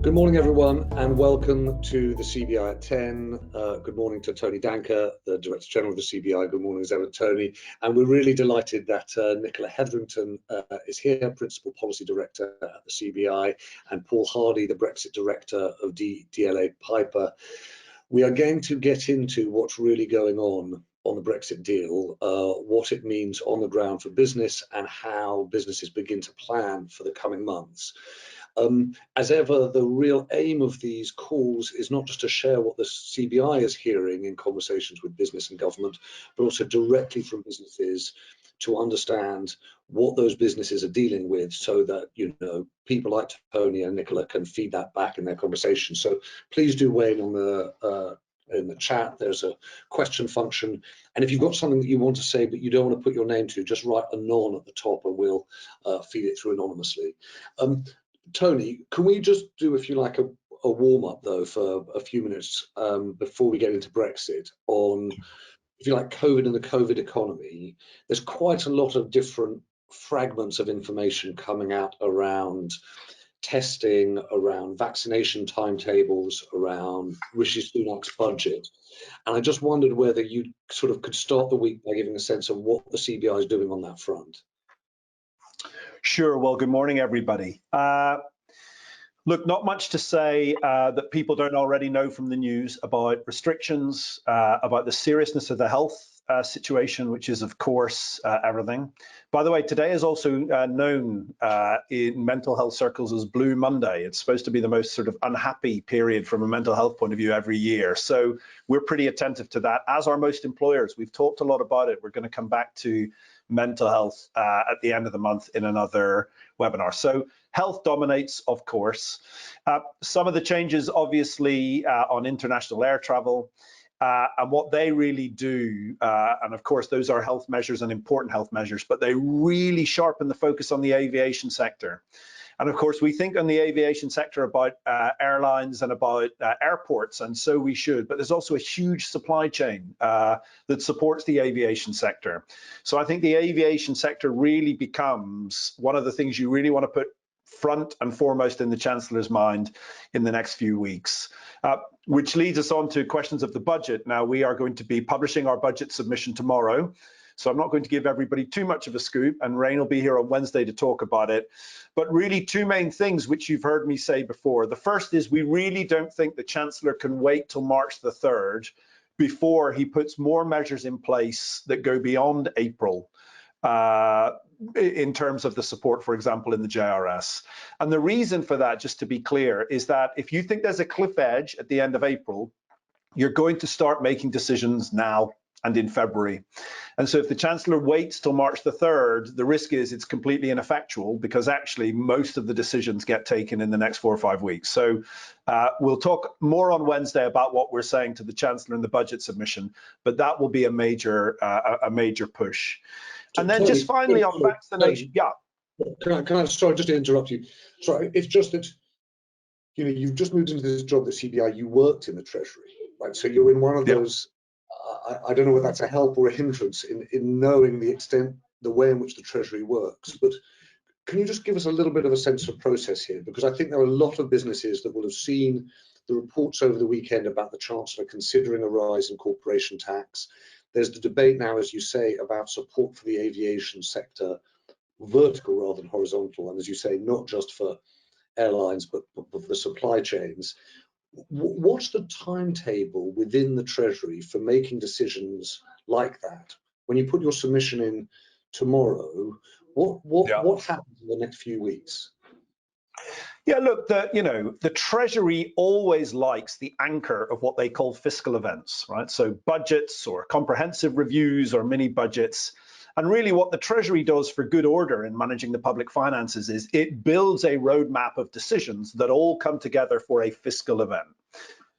Good morning, everyone, and welcome to the CBI at 10. Good morning to Tony Danker, the Director General of the CBI. Good morning, Evan Tony. And we're really delighted that Nicola Hetherington is here, Principal Policy Director at the CBI, and Paul Hardy, the Brexit Director of DLA Piper. We are going to get into what's really going on the Brexit deal, what it means on the ground for business, and how businesses begin to plan for the coming months. As ever, the real aim of these calls is not just to share what the CBI is hearing in conversations with business and government, but also directly from businesses to understand what those businesses are dealing with, so that people like Tony and Nicola can feed that back in their conversation. So please do weigh in on in the chat. There's a question function, and if you've got something that you want to say but you don't want to put your name to, just write anon at the top and we'll feed it through anonymously. Tony, can we just do, if you like, a warm-up though for a few minutes before we get into Brexit on, if you like, COVID and the COVID economy? There's quite a lot of different fragments of information coming out around testing, around vaccination timetables, around Rishi Sunak's budget. And I just wondered whether you sort of could start the week by giving a sense of what the CBI is doing on that front. Sure. Well, good morning, everybody. Look, not much to say that people don't already know from the news about restrictions, about the seriousness of the health situation, which is, of course, everything. By the way, today is also known in mental health circles as Blue Monday. It's supposed to be the most sort of unhappy period from a mental health point of view every year. So we're pretty attentive to that, as are most employers. We've talked a lot about it. We're going to come back to mental health at the end of the month in another webinar. So health dominates, of course. Some of the changes, obviously, on international air travel, and what they really do, and of course those are health measures and important health measures, but they really sharpen the focus on the aviation sector. And of course, we think on the aviation sector about airlines and about airports, and so we should, but there's also a huge supply chain that supports the aviation sector. So I think the aviation sector really becomes one of the things you really want to put front and foremost in the Chancellor's mind in the next few weeks, which leads us on to questions of the budget. Now, we are going to be publishing our budget submission tomorrow, so I'm not going to give everybody too much of a scoop, and Rain will be here on Wednesday to talk about it. But really, two main things which you've heard me say before. The first is we really don't think the Chancellor can wait till March the 3rd before he puts more measures in place that go beyond April in terms of the support, for example, in the JRS. And the reason for that, just to be clear, is that if you think there's a cliff edge at the end of April, you're going to start making decisions now and in February. And so if the Chancellor waits till March the 3rd, the risk is it's completely ineffectual, because actually most of the decisions get taken in the next 4 or 5 weeks. So we'll talk more on Wednesday about what we're saying to the Chancellor in the budget submission, but that will be a major push. And then just finally on vaccination, yeah. Can I, sorry, just to interrupt you. Sorry, it's just that, you've just moved into this job at CBI, you worked in the Treasury, right? So you're in one of those, I don't know whether that's a help or a hindrance in knowing the way in which the Treasury works, but can you just give us a little bit of a sense of process here? Because I think there are a lot of businesses that will have seen the reports over the weekend about the Chancellor considering a rise in corporation tax. There's the debate now, as you say, about support for the aviation sector, vertical rather than horizontal, and as you say, not just for airlines, but for the supply chains. What's the timetable within the Treasury for making decisions like that? When you put your submission in tomorrow, what happens in the next few weeks? Yeah, look, the Treasury always likes the anchor of what they call fiscal events, right? So budgets or comprehensive reviews or mini budgets. And really what the Treasury does for good order in managing the public finances is it builds a roadmap of decisions that all come together for a fiscal event.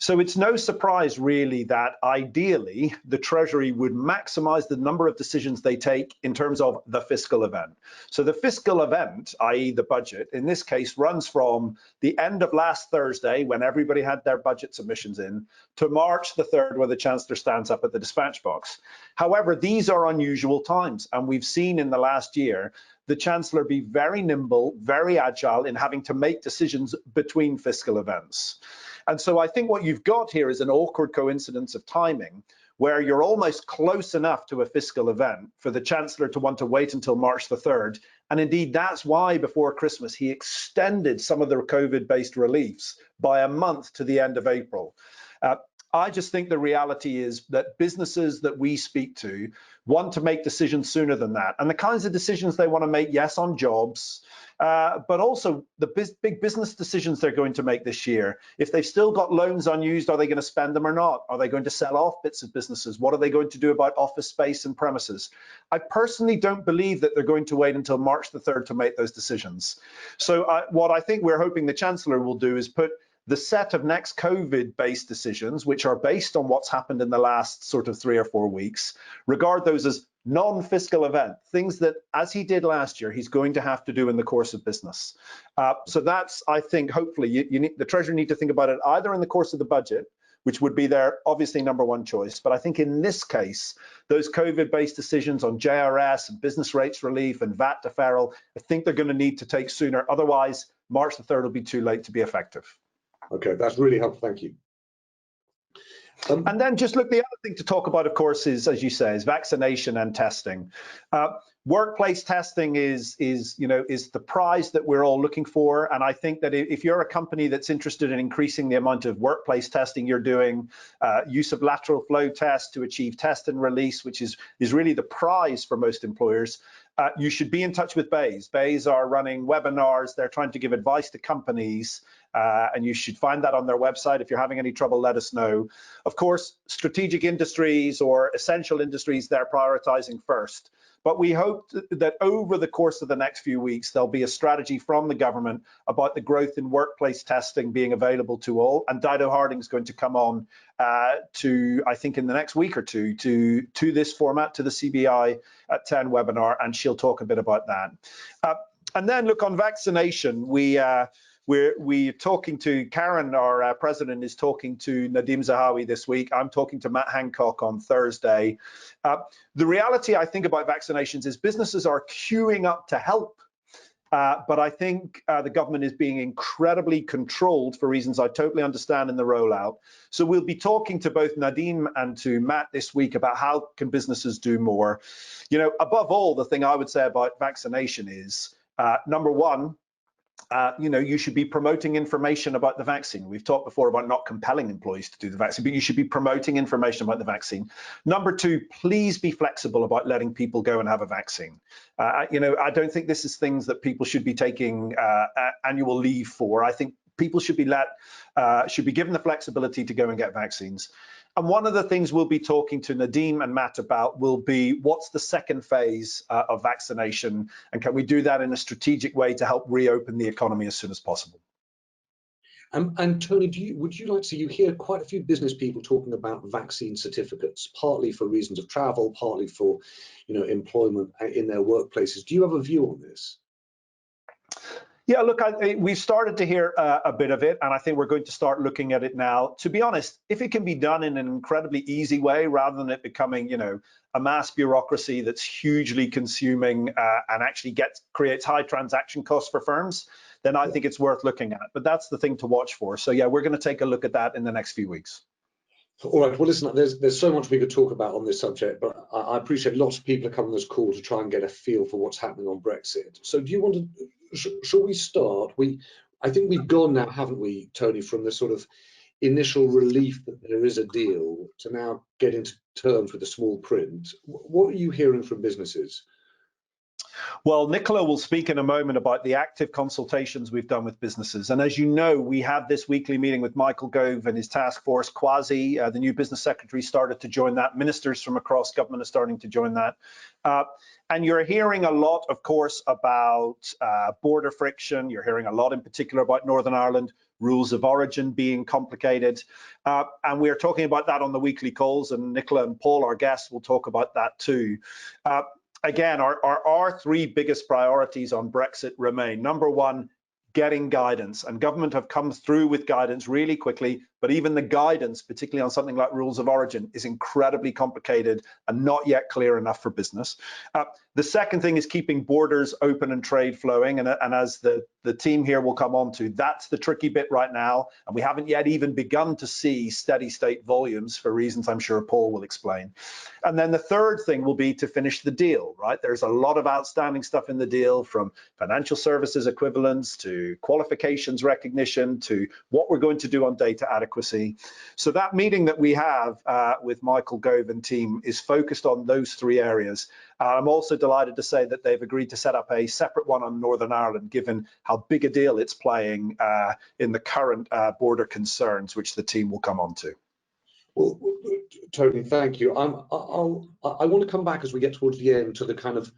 So it's no surprise really that ideally the Treasury would maximize the number of decisions they take in terms of the fiscal event. So the fiscal event, i.e. the budget, in this case runs from the end of last Thursday when everybody had their budget submissions in to March the 3rd when the Chancellor stands up at the dispatch box. However, these are unusual times, and we've seen in the last year the Chancellor be very nimble, very agile in having to make decisions between fiscal events. And so I think what you've got here is an awkward coincidence of timing where you're almost close enough to a fiscal event for the Chancellor to want to wait until March the 3rd. And indeed, that's why before Christmas, he extended some of the COVID-based reliefs by a month to the end of April. I just think the reality is that businesses that we speak to want to make decisions sooner than that. And the kinds of decisions they want to make, yes, on jobs, but also the big business decisions they're going to make this year. If they've still got loans unused, are they going to spend them or not? Are they going to sell off bits of businesses? What are they going to do about office space and premises? I personally don't believe that they're going to wait until March the 3rd to make those decisions. So what I think we're hoping the Chancellor will do is put the set of next COVID-based decisions, which are based on what's happened in the last sort of 3 or 4 weeks, regard those as non-fiscal event, things that, as he did last year, he's going to have to do in the course of business. So that's, I think, hopefully, the Treasury need to think about it either in the course of the budget, which would be their obviously #1 choice. But I think in this case, those COVID-based decisions on JRS and business rates relief and VAT deferral, I think they're going to need to take sooner. Otherwise, March the 3rd will be too late to be effective. Okay, that's really helpful. Thank you. And then just look, the other thing to talk about, of course, is, as you say, is vaccination and testing. Workplace testing is the prize that we're all looking for. And I think that if you're a company that's interested in increasing the amount of workplace testing you're doing, use of lateral flow tests to achieve test and release, which is really the prize for most employers, you should be in touch with BEIS. BEIS are running webinars. They're trying to give advice to companies, and you should find that on their website. If you're having any trouble, let us know. Of course, strategic industries or essential industries, they're prioritizing first. But we hope that over the course of the next few weeks, there'll be a strategy from the government about the growth in workplace testing being available to all. And Dido Harding's going to come on I think in the next week or two, to this format, to the CBI at 10 webinar, and she'll talk a bit about that. And then look, on vaccination, we're talking to Karen, our president, is talking to Nadim Zahawi this week. I'm talking to Matt Hancock on Thursday. The reality, I think, about vaccinations is businesses are queuing up to help. But I think the government is being incredibly controlled for reasons I totally understand in the rollout. So we'll be talking to both Nadim and to Matt this week about how can businesses do more. Above all, the thing I would say about vaccination is, #1, you should be promoting information about the vaccine. We've talked before about not compelling employees to do the vaccine, but you should be promoting information about the vaccine. #2, please be flexible about letting people go and have a vaccine. I don't think this is things that people should be taking annual leave for. I think people should be given the flexibility to go and get vaccines. And one of the things we'll be talking to Nadim and Matt about will be what's the second phase of vaccination, and can we do that in a strategic way to help reopen the economy as soon as possible? And Tony, would you like to? You hear quite a few business people talking about vaccine certificates, partly for reasons of travel, partly for, employment in their workplaces. Do you have a view on this? Yeah, look, we've started to hear a bit of it, and I think we're going to start looking at it now. To be honest, if it can be done in an incredibly easy way, rather than it becoming, a mass bureaucracy that's hugely consuming and actually creates high transaction costs for firms, then I think it's worth looking at. But that's the thing to watch for. So yeah, we're going to take a look at that in the next few weeks. All right. Well, listen, there's so much we could talk about on this subject, but I appreciate lots of people are coming on this call to try and get a feel for what's happening on Brexit. So do you want to? Shall we start? I think we've gone now, haven't we, Tony, from the sort of initial relief that there is a deal to now get into terms with the small print. What are you hearing from businesses? Well, Nicola will speak in a moment about the active consultations we've done with businesses. And as you know, we have this weekly meeting with Michael Gove and his task force. Kwasi, the new business secretary, started to join that. Ministers from across government are starting to join that. And you're hearing a lot, of course, about border friction. You're hearing a lot in particular about Northern Ireland. rules of origin being complicated. And we are talking about that on the weekly calls, and Nicola and Paul, our guests, will talk about that too. Again, our three biggest priorities on Brexit remain: number one, getting guidance, and government have come through with guidance really quickly, but even the guidance, particularly on something like rules of origin, is incredibly complicated and not yet clear enough for business. The second thing is keeping borders open and trade flowing, and as the team here will come on to, that's the tricky bit right now, and we haven't yet even begun to see steady state volumes for reasons I'm sure Paul will explain. And then the third thing will be to finish the deal, right? There's a lot of outstanding stuff in the deal, from financial services equivalence to qualifications recognition to what we're going to do on data adequacy. So that meeting that we have with Michael Gove and team is focused on those three areas. I'm also delighted to say that they've agreed to set up a separate one on Northern Ireland, given how big a deal it's playing in the current border concerns, which the team will come on to. Well, Tony, thank you. I want to come back as we get towards the end to the kind of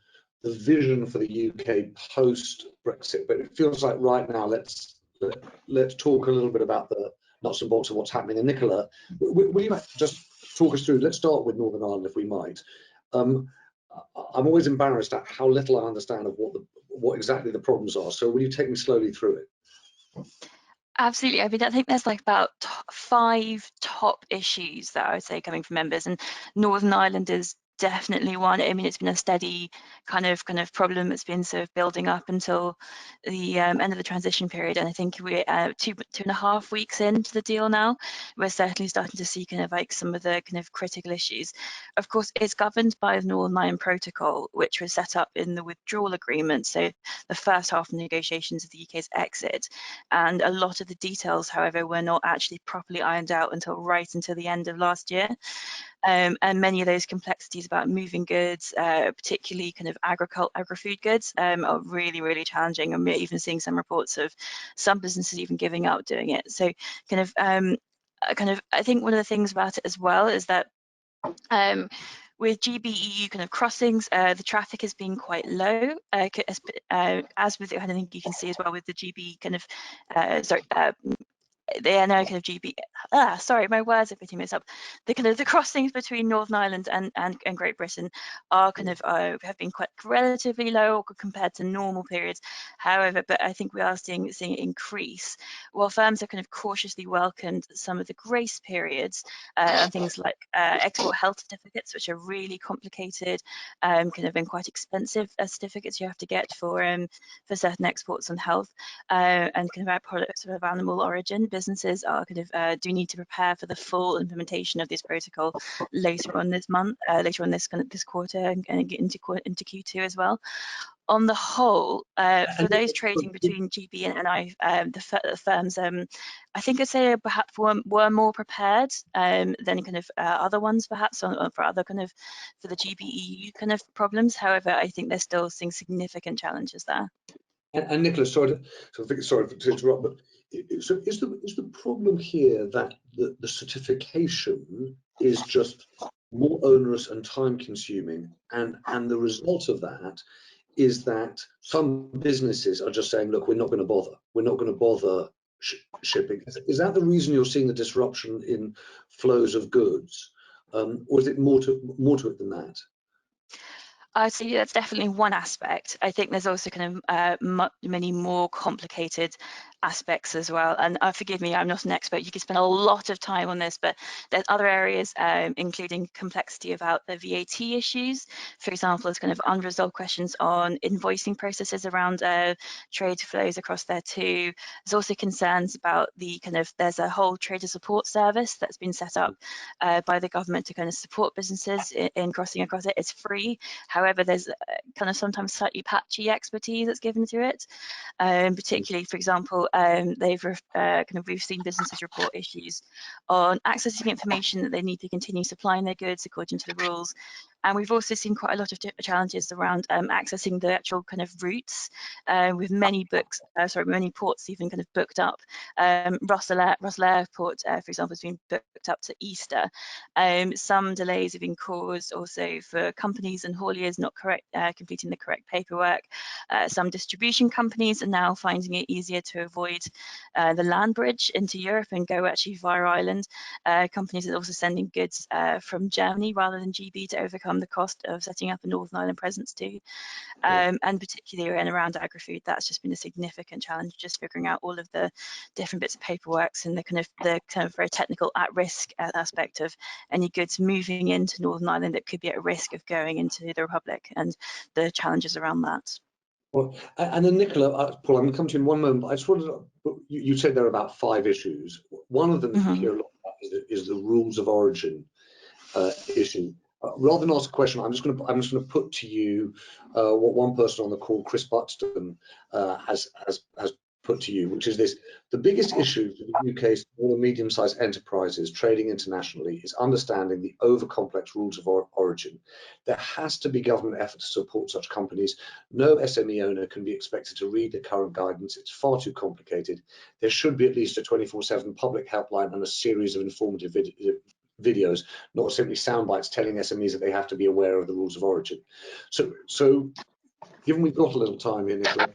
the vision for the UK post Brexit, but it feels like right now let's talk a little bit about the nuts and bolts of what's happening. And Nicola, will you just talk us through? Let's start with Northern Ireland, if we might. I'm always embarrassed at how little I understand of what exactly the problems are. So will you take me slowly through it? Absolutely. I mean, I think there's like about 5 top issues that I would say coming from members, and Northern Ireland is definitely one. I mean, it's been a steady kind of problem that's been sort of building up until the end of the transition period, and I think we're 2.5 weeks into the deal now. We're certainly starting to see kind of like some of the kind of critical issues. Of course, it's governed by the Northern Ireland Protocol, which was set up in the withdrawal agreement, so the first half of negotiations of the UK's exit, and a lot of the details, however, were not actually properly ironed out until the end of last year. And many of those complexities about moving goods, particularly kind of agri-food goods, are really, really challenging. And we're even seeing some reports of some businesses even giving up doing it. So I think one of the things about it as well is that with GB-EU kind of crossings, the traffic has been quite low, as with, I think you can see as well with the GB kind of, they are now kind of GB. Sorry, my words are getting mixed up. The crossings between Northern Ireland and Great Britain are kind of have been quite relatively low compared to normal periods. However, but I think we are seeing it increase. While firms have kind of cautiously welcomed some of the grace periods and things like export health certificates, which are really complicated, kind of and quite expensive certificates you have to get for certain exports on health and kind of our products of animal origin. Businesses are kind of do need to prepare for the full implementation of this protocol later on this month, later on this quarter, and get into Q2 as well. On the whole, for those trading between GB and NI, the firms, I think I'd say perhaps were more prepared than kind of other ones, perhaps for other kind of for the GB-EU kind of problems. However, I think they're still seeing significant challenges there. And Nicholas, sorry to interrupt, but so is the problem here that the certification is just more onerous and time consuming, and the result of that is that some businesses are just saying, look, we're not going to bother shipping? Is that the reason you're seeing the disruption in flows of goods, or is it more to it than that? I'd say that's definitely one aspect. I think there's also kind of many more complicated aspects as well. And forgive me, I'm not an expert. You could spend a lot of time on this, but there's other areas, including complexity about the VAT issues. For example, there's kind of unresolved questions on invoicing processes around trade flows across there too. There's also concerns about there's a whole trader support service that's been set up by the government to kind of support businesses in crossing across it. It's free. However, there's kind of sometimes slightly patchy expertise that's given to it, particularly, for example, we've seen businesses report issues on accessing information that they need to continue supplying their goods according to the rules, And we've also seen quite a lot of challenges around accessing the actual kind of routes, with many many ports even kind of booked up. Russell Airport, for example, has been booked up to Easter. Some delays have been caused also for companies and hauliers not completing the correct paperwork. Some distribution companies are now finding it easier to avoid the land bridge into Europe and go actually via Ireland. Companies are also sending goods from Germany rather than GB to overcome the cost of setting up a Northern Ireland presence too. And particularly in around agri-food, that's just been a significant challenge, just figuring out all of the different bits of paperwork and the kind of very technical at-risk aspect of any goods moving into Northern Ireland that could be at risk of going into the Republic, and the challenges around that. Well, and then Nicola, Paul, I'm going to come to you in one moment. I just wanted to, you said there are about 5 issues. One of them you hear a lot about is the rules of origin issue. Rather than ask a question, I'm just going to put to you what one person on the call, Chris Buxton, has put to you, which is this: the biggest issue for the UK small and medium-sized enterprises trading internationally is understanding the over-complex rules of origin. There has to be government effort to support such companies. No SME owner can be expected to read the current guidance. It's far too complicated. There should be at least a 24/7 public helpline and a series of informative videos, not simply sound bites telling SMEs that they have to be aware of the rules of origin. So given we've got a little time here, Nicola,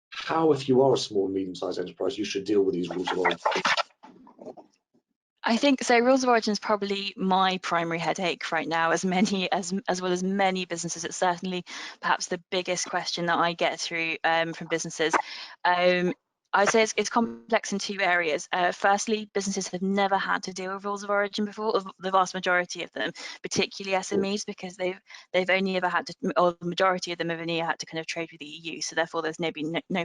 how, if you are a small and medium-sized enterprise, you should deal with these rules of origin? I think so. Rules of origin is probably my primary headache right now, as well as many businesses. It's certainly perhaps the biggest question that I get through from businesses. I'd say it's complex in 2 areas. Firstly, businesses have never had to deal with rules of origin before, the vast majority of them, particularly SMEs, because they've only ever had to, or the majority of them have only had to kind of trade with the EU. So therefore, there's no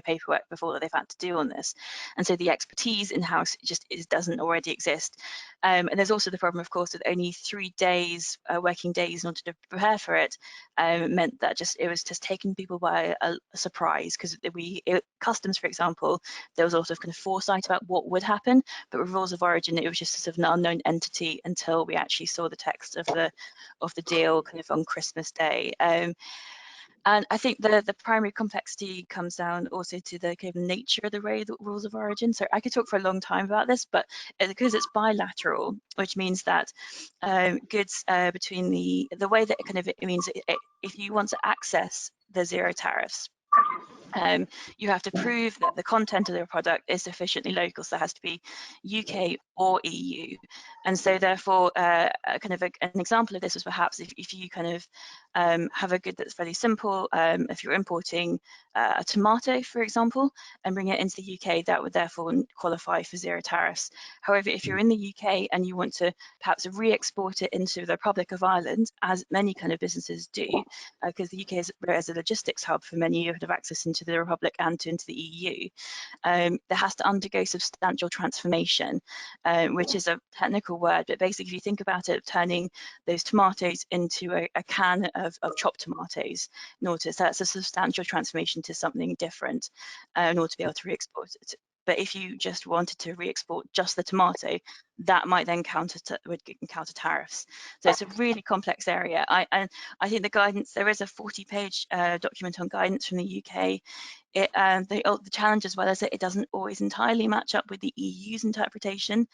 paperwork before that they've had to do on this, and so the expertise in-house just doesn't already exist. And there's also the problem, of course, with only 3 days, working days in order to prepare for it, meant that it was just taking people by a surprise, because customs, for example, there was a lot of kind of foresight about what would happen, but with rules of origin, it was just sort of an unknown entity until we actually saw the text of the deal kind of on Christmas Day. And I think the primary complexity comes down also to the kind of nature of the way the rules of origin. So I could talk for a long time about this, but because it's bilateral, which means that goods between the way that it means if you want to access the zero tariffs, you have to prove that the content of the product is sufficiently local, so it has to be UK or EU. And so therefore, an example of this was perhaps if you kind of have a good that's fairly simple, if you're importing a tomato, for example, and bring it into the UK, that would therefore qualify for zero tariffs. However, if you're in the UK and you want to perhaps re-export it into the Republic of Ireland, as many kind of businesses do, because the UK is a logistics hub for many who have access into the Republic and into the EU, there has to undergo substantial transformation, which is a technical word, but basically if you think about it, turning those tomatoes into a can of chopped tomatoes, so that's a substantial transformation to something different in order to be able to re-export it. But if you just wanted to re-export just the tomato, that might then would encounter tariffs. So it's a really complex area. I think the guidance, there is a 40-page document on guidance from the UK. The challenge as well is that it doesn't always entirely match up with the EU's interpretation,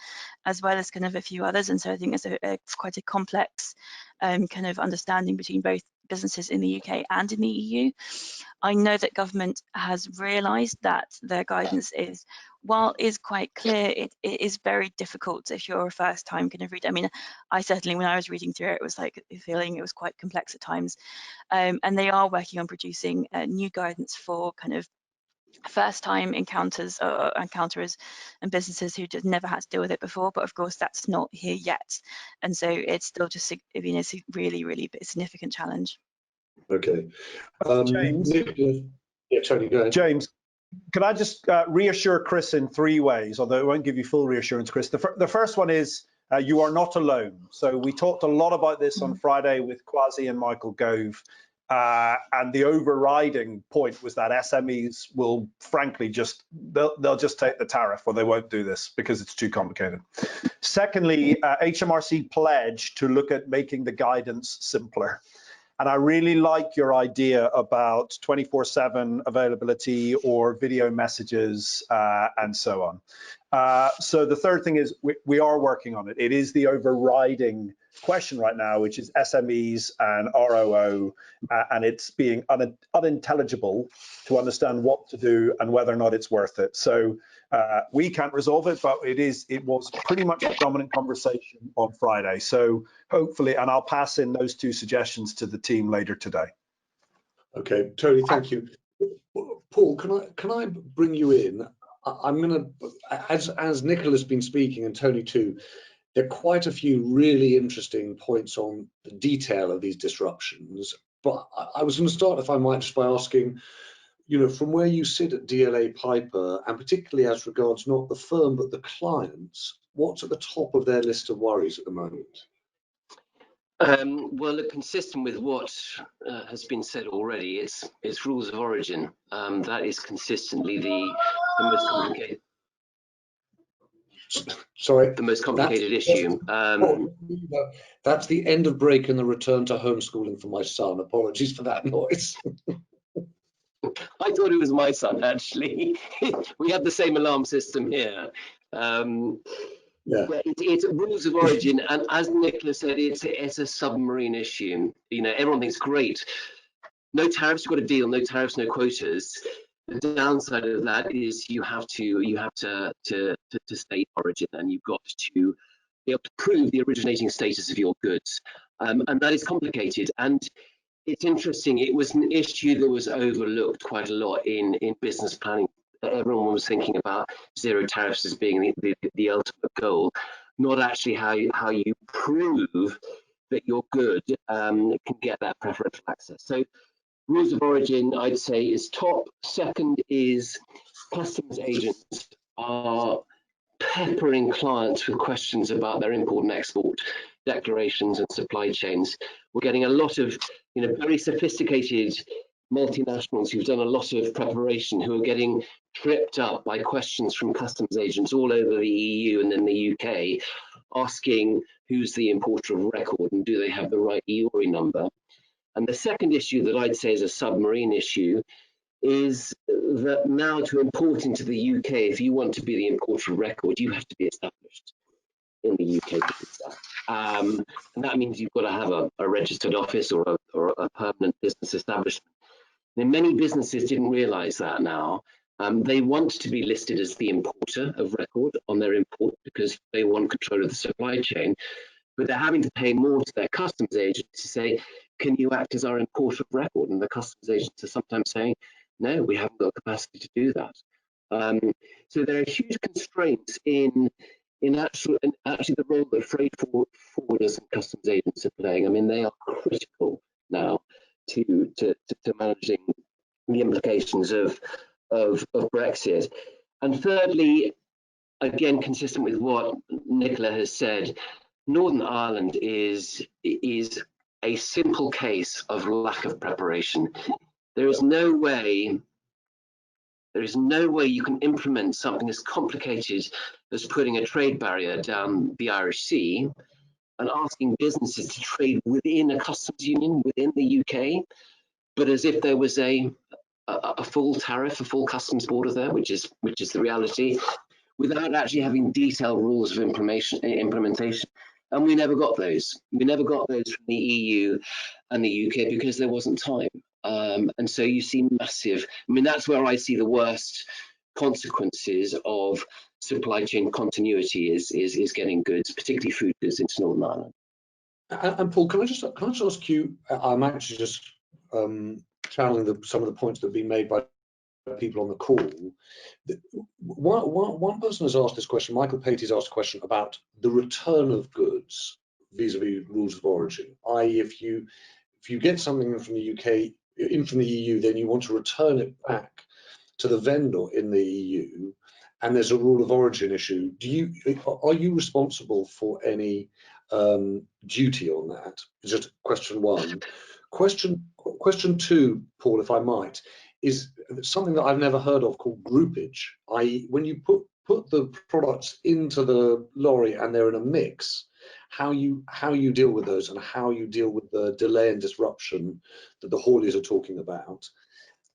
as well as kind of a few others. And so I think it's quite a complex kind of understanding between both businesses in the UK and in the EU. I know that government has realised that their guidance is, while is quite clear, it is very difficult if you're a first time kind of reader. I mean, I certainly, when I was reading through it, it was like feeling it was quite complex at times. And they are working on producing new guidance for kind of first time encounterers and businesses who just never had to deal with it before, but of course that's not here yet, and so it's still just it's a really significant challenge. Okay. James, Nicola, yeah, Tony, go ahead. James, can I just reassure Chris in 3 ways, although it won't give you full reassurance, Chris. The first one is you are not alone. So we talked a lot about this on Friday with Kwasi and Michael Gove. And the overriding point was that SMEs will frankly they'll just take the tariff, or they won't do this because it's too complicated. Secondly, HMRC pledged to look at making the guidance simpler. And I really like your idea about 24/7 availability or video messages and so on. So the third thing is we are working on it. It is the overriding question right now, which is SMEs and ROO, and it's being unintelligible to understand what to do and whether or not it's worth it. So we can't resolve it, but it was pretty much the dominant conversation on Friday. So hopefully, and I'll pass in those two suggestions to the team later today. Okay, Tony, thank you. Paul, can I bring you in? I'm going to, as Nicola's been speaking, and Tony too, there are quite a few really interesting points on the detail of these disruptions. But I was going to start, if I might, just by asking, from where you sit at DLA Piper, and particularly as regards not the firm but the clients, what's at the top of their list of worries at the moment? Well, look, consistent with what has been said already, it's rules of origin. That is consistently the most complicated. Sorry, the most complicated issue. That's the end of break and the return to homeschooling for my son. Apologies for that noise. I thought it was my son, actually. We have the same alarm system here. Yeah, it's rules of origin, and as Nicola said, it's a submarine issue. Everyone thinks great. No tariffs, you've got a deal. No tariffs, no quotas. The downside of that is you have to state origin, and you've got to be able to prove the originating status of your goods, and that is complicated. And it's interesting. It was an issue that was overlooked quite a lot in business planning. Everyone was thinking about zero tariffs as being the ultimate goal, not actually how you prove that your good can get that preferential access. So rules of origin, I'd say, is top. Second is customs agents are peppering clients with questions about their import and export declarations and supply chains. We're getting a lot of very sophisticated multinationals who've done a lot of preparation, who are getting tripped up by questions from customs agents all over the EU and then the UK, asking who's the importer of record and do they have the right EORI number. And the second issue that I'd say is a submarine issue is that now to import into the UK, if you want to be the importer of record, you have to be established in the UK. And that means you've got to have a registered office or a permanent business establishment. And many businesses didn't realize that now. They want to be listed as the importer of record on their import because they want control of the supply chain, but they're having to pay more to their customs agents to say, can you act as our importer of record? And the customs agents are sometimes saying, no, we haven't got capacity to do that. So there are huge constraints in actually the role that freight forwarders and customs agents are playing. I mean, they are critical now to managing the implications of Brexit. And thirdly, again, consistent with what Nicola has said, Northern Ireland is a simple case of lack of preparation. There is no way you can implement something as complicated as putting a trade barrier down the Irish Sea and asking businesses to trade within a customs union within the UK, but as if there was a full tariff, a full customs border there, which is the reality, without actually having detailed rules of implementation. And we never got those. We never got those from the EU and the UK because there wasn't time. And so you see massive, that's where I see the worst consequences of supply chain continuity is getting goods, particularly food goods, into Northern Ireland. And Paul, can I just ask you, I'm actually just channeling some of the points that have been made by people on the call. One person has asked this question, Michael Patey's asked a question about the return of goods vis-a-vis rules of origin, i.e. if you get something from the UK, from the EU, then you want to return it back to the vendor in the EU, and there's a rule of origin issue. Are you responsible for any duty on that? Just question one. Question Question 2, Paul, if I might, is something that I've never heard of called groupage, i.e. when you put the products into the lorry and they're in a mix, how you deal with those and how you deal with the delay and disruption that the hauliers are talking about.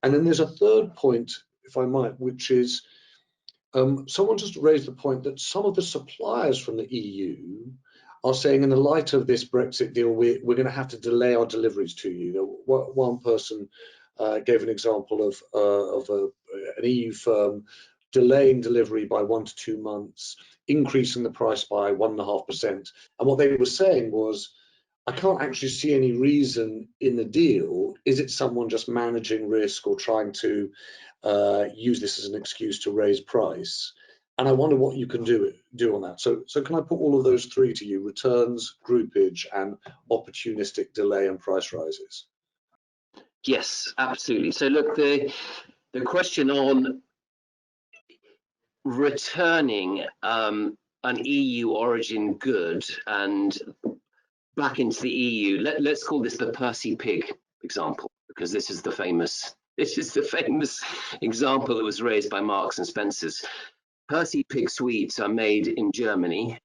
And then there's a third point, if I might, which is someone just raised the point that some of the suppliers from the EU are saying, in the light of this Brexit deal, we're going to have to delay our deliveries to you. One person gave an example of an EU firm delaying delivery by 1 to 2 months, increasing the price by 1.5%. And what they were saying was, I can't actually see any reason in the deal. Is it someone just managing risk or trying to use this as an excuse to raise price? And I wonder what you can do on that. So can I put all of those three to you: returns, groupage, and opportunistic delay and price rises? Yes, absolutely. So look, the question on returning an EU origin good and back into the EU, let's call this the Percy pig example, because this is the famous example that was raised by Marks and Spencer's. Percy pig sweets are made in Germany.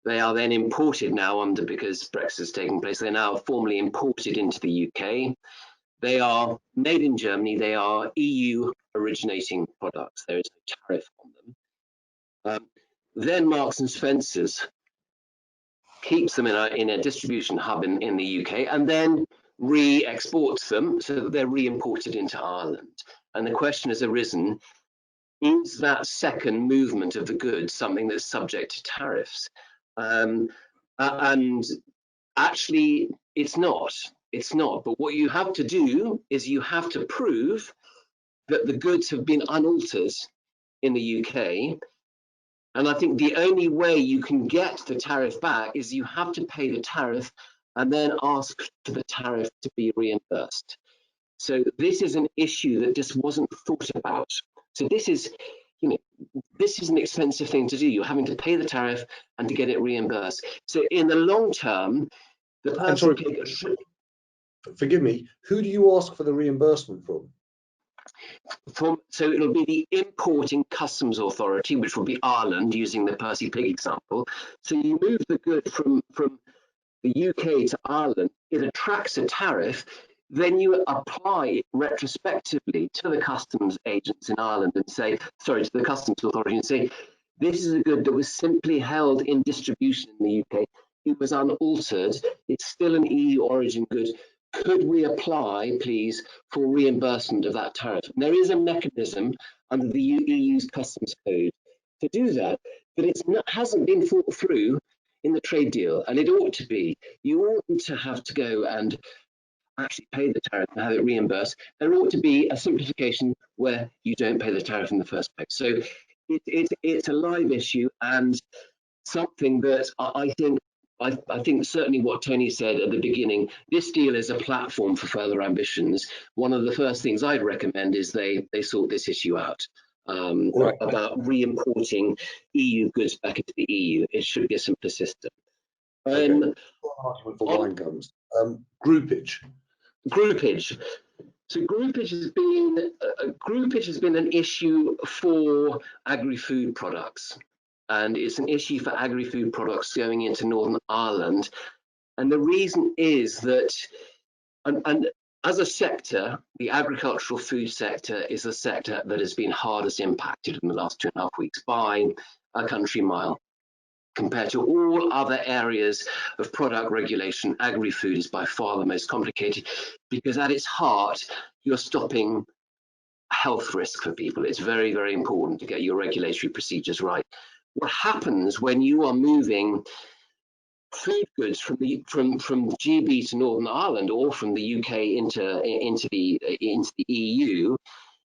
They are then imported now because Brexit is taking place. They're now formally imported into the UK. They are made in Germany. They are EU originating products. There is no tariff on them. Then Marks and Spencer's keeps them in a distribution hub in the UK and then re-exports them so that they're re-imported into Ireland. And the question has arisen, is that second movement of the goods something that's subject to tariffs? And actually, it's not. It's not. But what you have to do is you have to prove that the goods have been unaltered in the UK. And I think the only way you can get the tariff back is you have to pay the tariff and then ask for the tariff to be reimbursed. So this is an issue that just wasn't thought about. So this is an expensive thing to do. You're having to pay the tariff and to get it reimbursed. So in the long term, the person forgive me, who do you ask for the reimbursement from? So it'll be the importing customs authority, which will be Ireland, using the Percy pig example. So you move the good from the UK to Ireland, it attracts a tariff, then you apply it retrospectively to the customs agents in Ireland and say, sorry, to the customs authority and say, this is a good that was simply held in distribution in the UK. It was unaltered. It's still an EU origin good. Could we apply, please, for reimbursement of that tariff? And there is a mechanism under the EU's customs code to do that, but it hasn't been thought through in the trade deal, and it ought to be. You oughtn't to have to go and actually pay the tariff and have it reimbursed. There ought to be a simplification where you don't pay the tariff in the first place. So it's a live issue and something that I think certainly what Tony said at the beginning, this deal is a platform for further ambitions. One of the first things I'd recommend is they sort this issue out about re-importing EU goods back into the EU. It should be a simpler system. Argument for wine gums. Groupage. So groupage has been an issue for agri-food products. And it's an issue for agri-food products going into Northern Ireland. And the reason is that, and as a sector, the agricultural food sector is a sector that has been hardest impacted in the last 2.5 weeks by a country mile. Compared to all other areas of product regulation, agri-food is by far the most complicated because at its heart, you're stopping health risk for people. It's very, very important to get your regulatory procedures right. What happens when you are moving food goods from GB to Northern Ireland or from the UK into the EU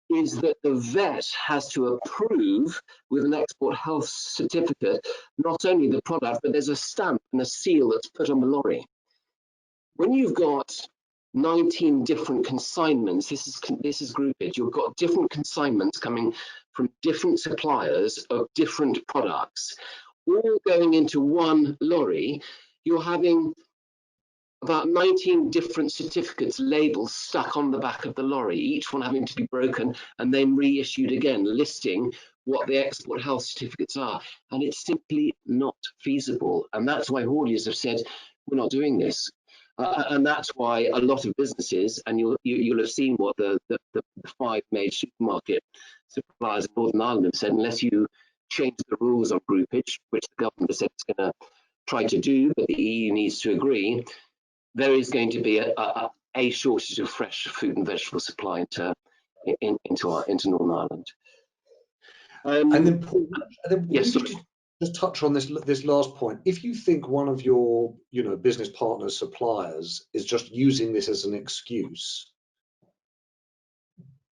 is that the vet has to approve with an export health certificate not only the product, but there's a stamp and a seal that's put on the lorry. When you've got 19 different consignments, this is groupage. You've got different consignments coming from different suppliers of different products, all going into one lorry. You're having about 19 different certificates, labels stuck on the back of the lorry, each one having to be broken and then reissued again, listing what the export health certificates are. And it's simply not feasible. And that's why hauliers have said, we're not doing this. And that's why a lot of businesses, and you'll have seen what the 5 major supermarket suppliers in Northern Ireland have said, unless you change the rules on groupage, which the government has said it's going to try to do, but the EU needs to agree, there is going to be a shortage of fresh fruit and vegetable supply into Northern Ireland. And then, Paul, yes, just touch on this last point. If you think one of your business partners, suppliers, is just using this as an excuse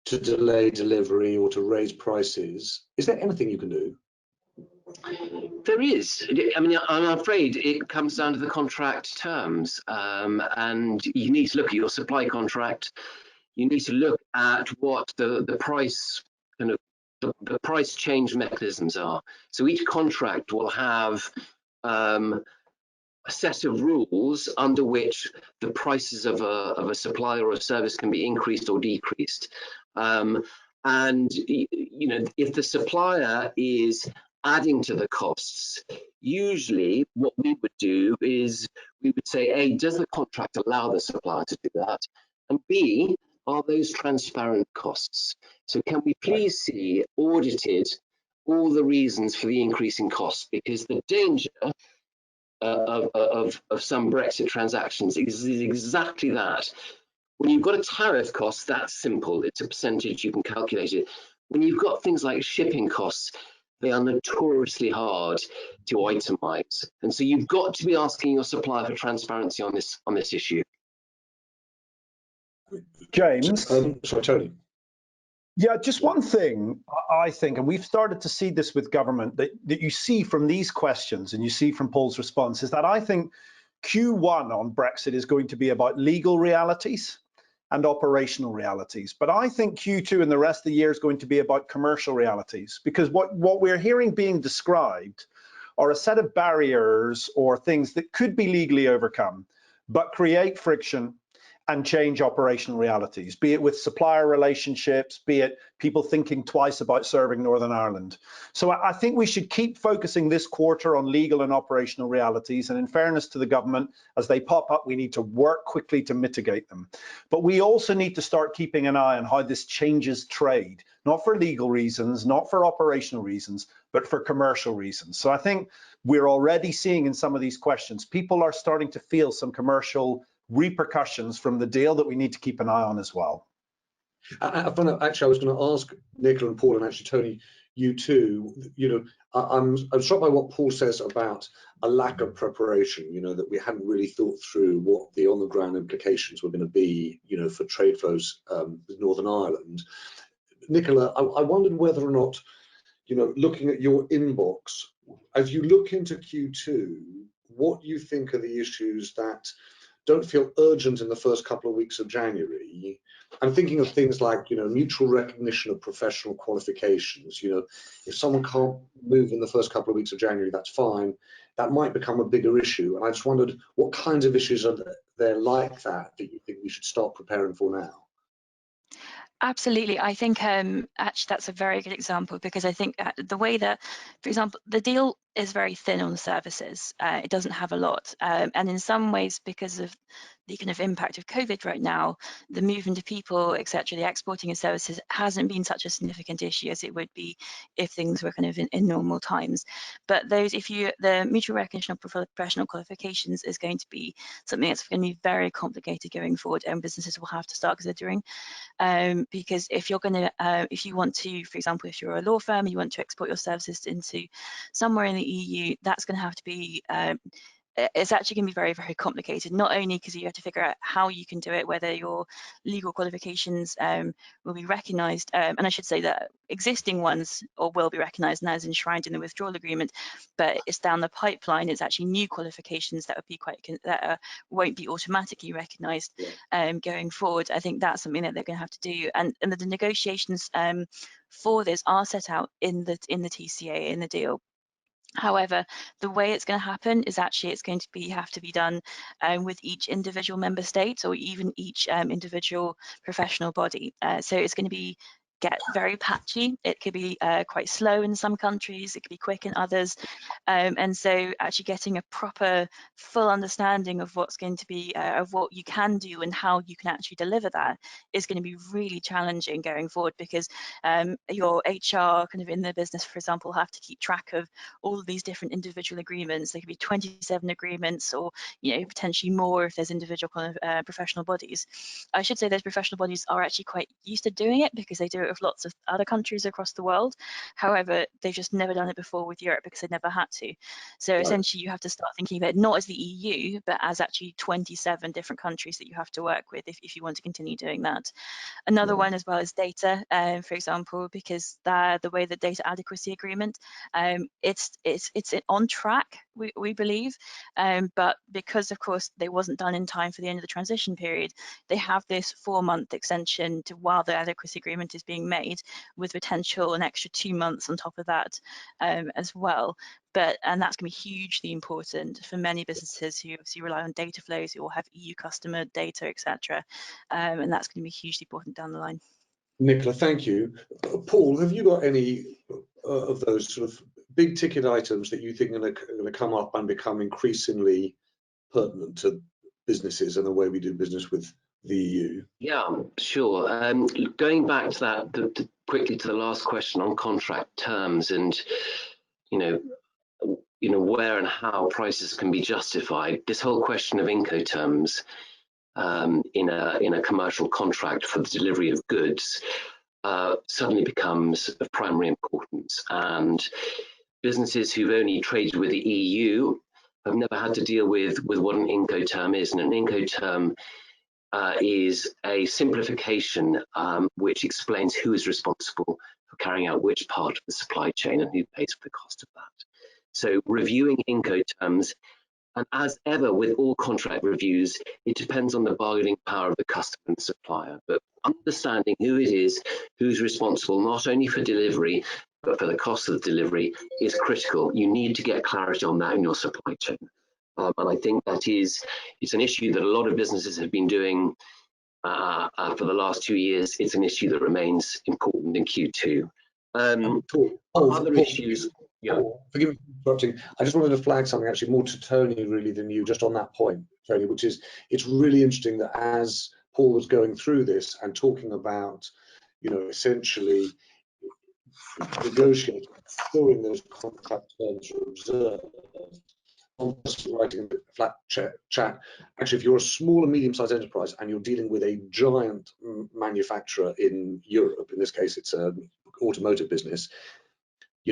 to delay delivery or to raise prices, is there anything you can do? There is. I mean, I'm afraid it comes down to the contract terms, and you need to look at your supply contract. You need to look at what the price the price change mechanisms are. So each contract will have a set of rules under which the prices of a supply or a service can be increased or decreased. And if the supplier is adding to the costs, usually what we would do is we would say, A, does the contract allow the supplier to do that? And B, are those transparent costs? So can we please see audited all the reasons for the increase in costs? Because the danger of some Brexit transactions is exactly that. When you've got a tariff cost, that's simple. It's a percentage, you can calculate it. When you've got things like shipping costs, they are notoriously hard to itemize. And so you've got to be asking your supplier for transparency on this issue. James? Sorry, Tony. Yeah, just one thing I think, and we've started to see this with government, that you see from these questions and you see from Paul's response, is that I think Q1 on Brexit is going to be about legal realities and operational realities. But I think Q2 and the rest of the year is going to be about commercial realities, because what we're hearing being described are a set of barriers or things that could be legally overcome, but create friction and change operational realities, be it with supplier relationships, be it people thinking twice about serving Northern Ireland. So I think we should keep focusing this quarter on legal and operational realities. And in fairness to the government, as they pop up, we need to work quickly to mitigate them. But we also need to start keeping an eye on how this changes trade, not for legal reasons, not for operational reasons, but for commercial reasons. So I think we're already seeing in some of these questions, people are starting to feel some commercial repercussions from the deal that we need to keep an eye on as well. Actually, I was going to ask Nicola and Paul, and actually Tony, you too. I'm struck by what Paul says about a lack of preparation. That we hadn't really thought through what the on-the-ground implications were going to be. For trade flows with Northern Ireland. Nicola, I wondered whether or not, looking at your inbox, as you look into Q2, what you think are the issues that don't feel urgent in the first couple of weeks of January. I'm thinking of things like, mutual recognition of professional qualifications. If someone can't move in the first couple of weeks of January, that's fine. That might become a bigger issue. And I just wondered what kinds of issues are there like that you think we should start preparing for now? Absolutely. I think actually that's a very good example, because I think the way that, for example, the deal is very thin on services. It doesn't have a lot. And in some ways, because of the kind of impact of COVID right now, the movement of people, etc., the exporting of services hasn't been such a significant issue as it would be if things were kind of in normal times. But the mutual recognition of professional qualifications is going to be something that's going to be very complicated going forward, and businesses will have to start considering. Because if you want to, for example, if you're a law firm, you want to export your services into somewhere in the EU, that's going to have to be, it's actually going to be very, very complicated, not only because you have to figure out how you can do it, whether your legal qualifications will be recognised, and I should say that existing ones will be recognised and as enshrined in the withdrawal agreement, but it's down the pipeline, it's actually new qualifications that would be won't be automatically recognised going forward. I think that's something that they're going to have to do, and the negotiations for this are set out in the TCA, in the deal. However, the way it's going to happen is actually it's going to have to be done with each individual member state, or even each individual professional body. So it's going to get very patchy. It could be quite slow in some countries, it could be quick in others. And so actually getting a proper full understanding of what's going to be, of what you can do and how you can actually deliver that is going to be really challenging going forward, because your HR kind of in the business, for example, have to keep track of all of these different individual agreements. There could be 27 agreements, or potentially more if there's individual kind of professional bodies. I should say those professional bodies are actually quite used to doing it because they do it with lots of other countries across the world. However, they've just never done it before with Europe because they never had to. So essentially you have to start thinking about it not as the EU, but as actually 27 different countries that you have to work with if you want to continue doing that. Another one as well is data, for example, because the way the data adequacy agreement, it's on track, we believe, but because of course they wasn't done in time for the end of the transition period, they have this 4-month extension to while the adequacy agreement is being made, with potential an extra 2 months on top of that as well. And that's going to be hugely important for many businesses who obviously rely on data flows, who will have EU customer data, etc. And that's going to be hugely important down the line. Nicola, thank you. Paul, have you got any of those sort of big ticket items that you think are going to come up and become increasingly pertinent to businesses and the way we do business with the EU? Yeah, sure. Going back to that, quickly to the last question on contract terms and where and how prices can be justified. This whole question of Incoterms in a commercial contract for the delivery of goods suddenly becomes of primary importance, and businesses who've only traded with the EU have never had to deal with what an Incoterm is. And an Incoterm is a simplification which explains who is responsible for carrying out which part of the supply chain and who pays for the cost of that. So reviewing Incoterms, and as ever with all contract reviews, it depends on the bargaining power of the customer and supplier. But understanding who it is, who's responsible not only for delivery, but for the cost of the delivery is critical. You need to get clarity on that in your supply chain. And I think it's an issue that a lot of businesses have been doing for the last 2 years. It's an issue that remains important in Q2. Other issues. Yeah. Forgive me for interrupting. I just wanted to flag something actually more to Tony really than you, just on that point, Tony, which is it's really interesting that as Paul was going through this and talking about, essentially negotiating, ensuring those contract terms are observed, on just writing a flat chat. Actually, if you're a small and medium-sized enterprise and you're dealing with a giant manufacturer in Europe, in this case it's an automotive business,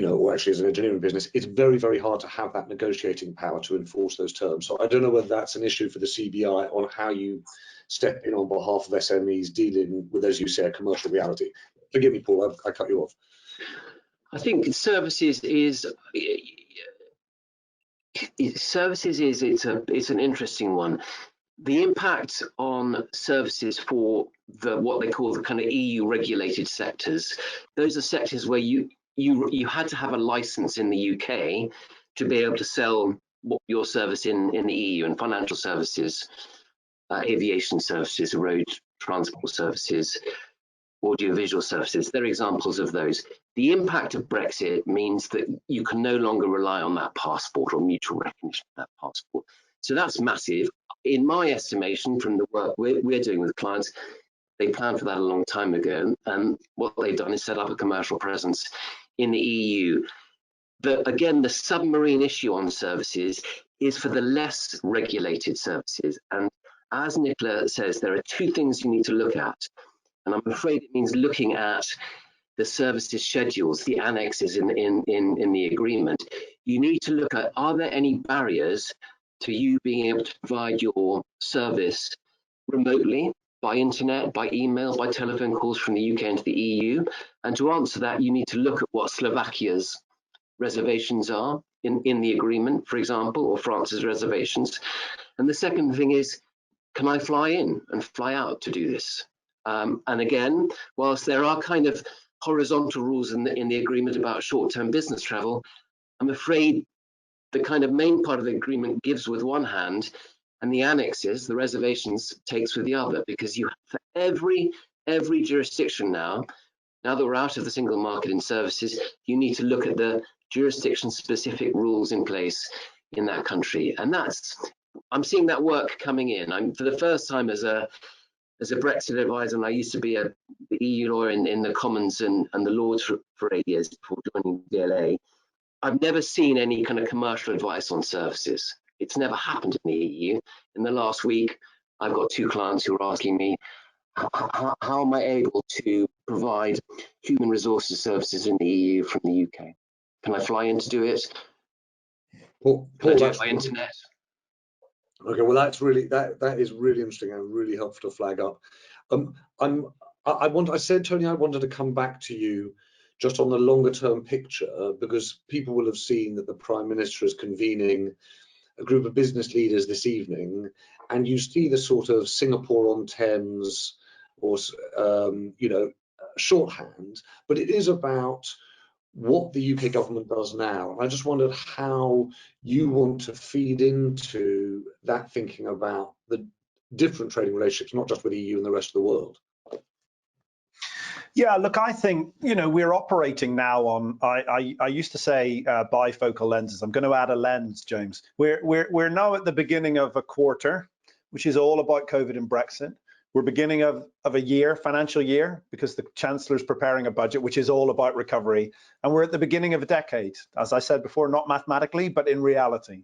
or actually as an engineering business, it's very, very hard to have that negotiating power to enforce those terms. So I don't know whether that's an issue for the CBI on how you step in on behalf of SMEs dealing with, as you say, a commercial reality. Forgive me, Paul, I cut you off. I think services is it's an interesting one. The impact on services for what they call the kind of EU regulated sectors, those are sectors where you had to have a license in the UK to be able to sell your service in the EU, and financial services, aviation services, road transport services, audiovisual services. They're examples of those. The impact of Brexit means that you can no longer rely on that passport or mutual recognition of that passport. So that's massive. In my estimation, from the work we're doing with clients, they planned for that a long time ago, and what they've done is set up a commercial presence in the EU. Again, the submarine issue on services is for the less regulated services. And as Nicola says, there are two things you need to look at. And I'm afraid it means looking at the services schedules, the annexes in the agreement. You need to look at, are there any barriers to you being able to provide your service remotely, by internet, by email, by telephone calls from the UK into the EU? And to answer that, you need to look at what Slovakia's reservations are in the agreement, for example, or France's reservations. And the second thing is, can I fly in and fly out to do this? And again, whilst there are kind of horizontal rules in the agreement about short-term business travel, I'm afraid the kind of main part of the agreement gives with one hand, and the annexes, the reservations, takes with the other, because you have for every jurisdiction now that we're out of the single market in services, you need to look at the jurisdiction-specific rules in place in that country, and I'm seeing that work coming in. I'm for the first time as a Brexit advisor, and I used to be the EU lawyer in the Commons and the Lords for 8 years before joining the DLA. I've never seen any kind of commercial advice on services. It's never happened in the EU. In the last week, I've got 2 clients who are asking me, how am I able to provide human resources services in the EU from the UK? Can I fly in to do it? Paul, Can I do it by internet? Okay, well, that is really interesting and really helpful to flag up. I said, Tony, I wanted to come back to you just on the longer term picture, because people will have seen that the Prime Minister is convening a group of business leaders this evening, and you see the sort of Singapore-on-Thames or shorthand, but it is about what the UK government does now. And I just wondered how you want to feed into that thinking about the different trading relationships, not just with the EU and the rest of the world. Yeah, look, I think, we're operating now on, I used to say bifocal lenses. I'm going to add a lens, James. We're now at the beginning of a quarter, which is all about COVID and Brexit. We're beginning of a year, financial year, because the Chancellor's preparing a budget, which is all about recovery. And we're at the beginning of a decade, as I said before, not mathematically, but in reality.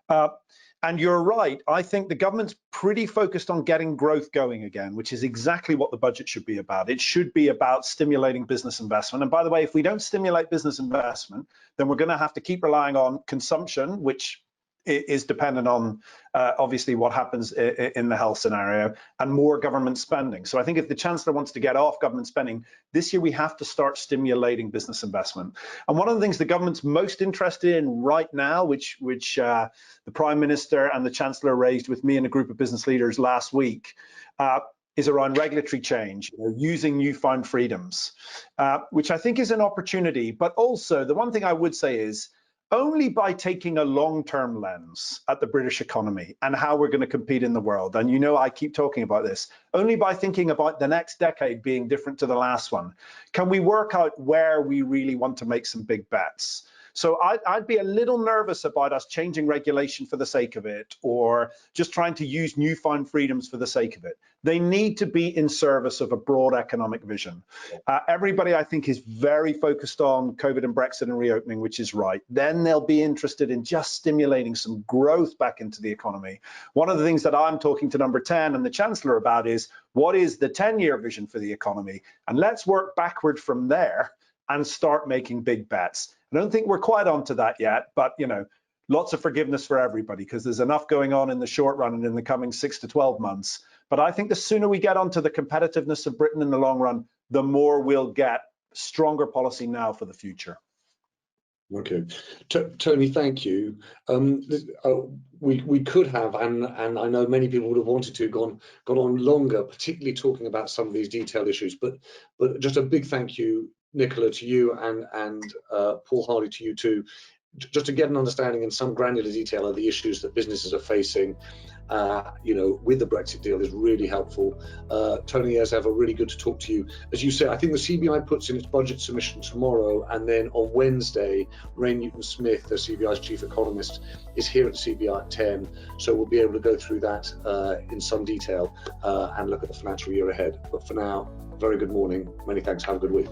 And you're right, I think the government's pretty focused on getting growth going again, which is exactly what the budget should be about. It should be about stimulating business investment. And by the way, if we don't stimulate business investment, then we're going to have to keep relying on consumption, which is dependent on obviously what happens in the health scenario, and more government spending. So I think if the Chancellor wants to get off government spending, this year we have to start stimulating business investment. And one of the things the government's most interested in right now, which the Prime Minister and the Chancellor raised with me and a group of business leaders last week, is around regulatory change, using newfound freedoms, which I think is an opportunity. But also, the one thing I would say is, only by taking a long-term lens at the British economy and how we're going to compete in the world, and I keep talking about this, only by thinking about the next decade being different to the last one, can we work out where we really want to make some big bets. So I'd be a little nervous about us changing regulation for the sake of it, or just trying to use newfound freedoms for the sake of it. They need to be in service of a broad economic vision. Everybody, I think, is very focused on COVID and Brexit and reopening, which is right. Then they'll be interested in just stimulating some growth back into the economy. One of the things that I'm talking to Number 10 and the Chancellor about is, what is the 10-year vision for the economy? And let's work backward from there and start making big bets. I don't think we're quite onto that yet, but lots of forgiveness for everybody, because there's enough going on in the short run and in the coming 6 to 12 months. But I think the sooner we get onto the competitiveness of Britain in the long run, the more we'll get stronger policy now for the future. Okay, Tony, thank you. We could have, and I know many people would have wanted to gone on longer, particularly talking about some of these detailed issues. But just a big thank you, Nicola, to you, and Paul Hardy, to you too, just to get an understanding in some granular detail of the issues that businesses are facing, with the Brexit deal is really helpful. Tony, as ever, really good to talk to you. As you say, I think the CBI puts in its budget submission tomorrow, and then on Wednesday, Ray Newton-Smith, the CBI's chief economist, is here at the CBI at 10, so we'll be able to go through that in some detail and look at the financial year ahead. But for now, very good morning. Many thanks. Have a good week.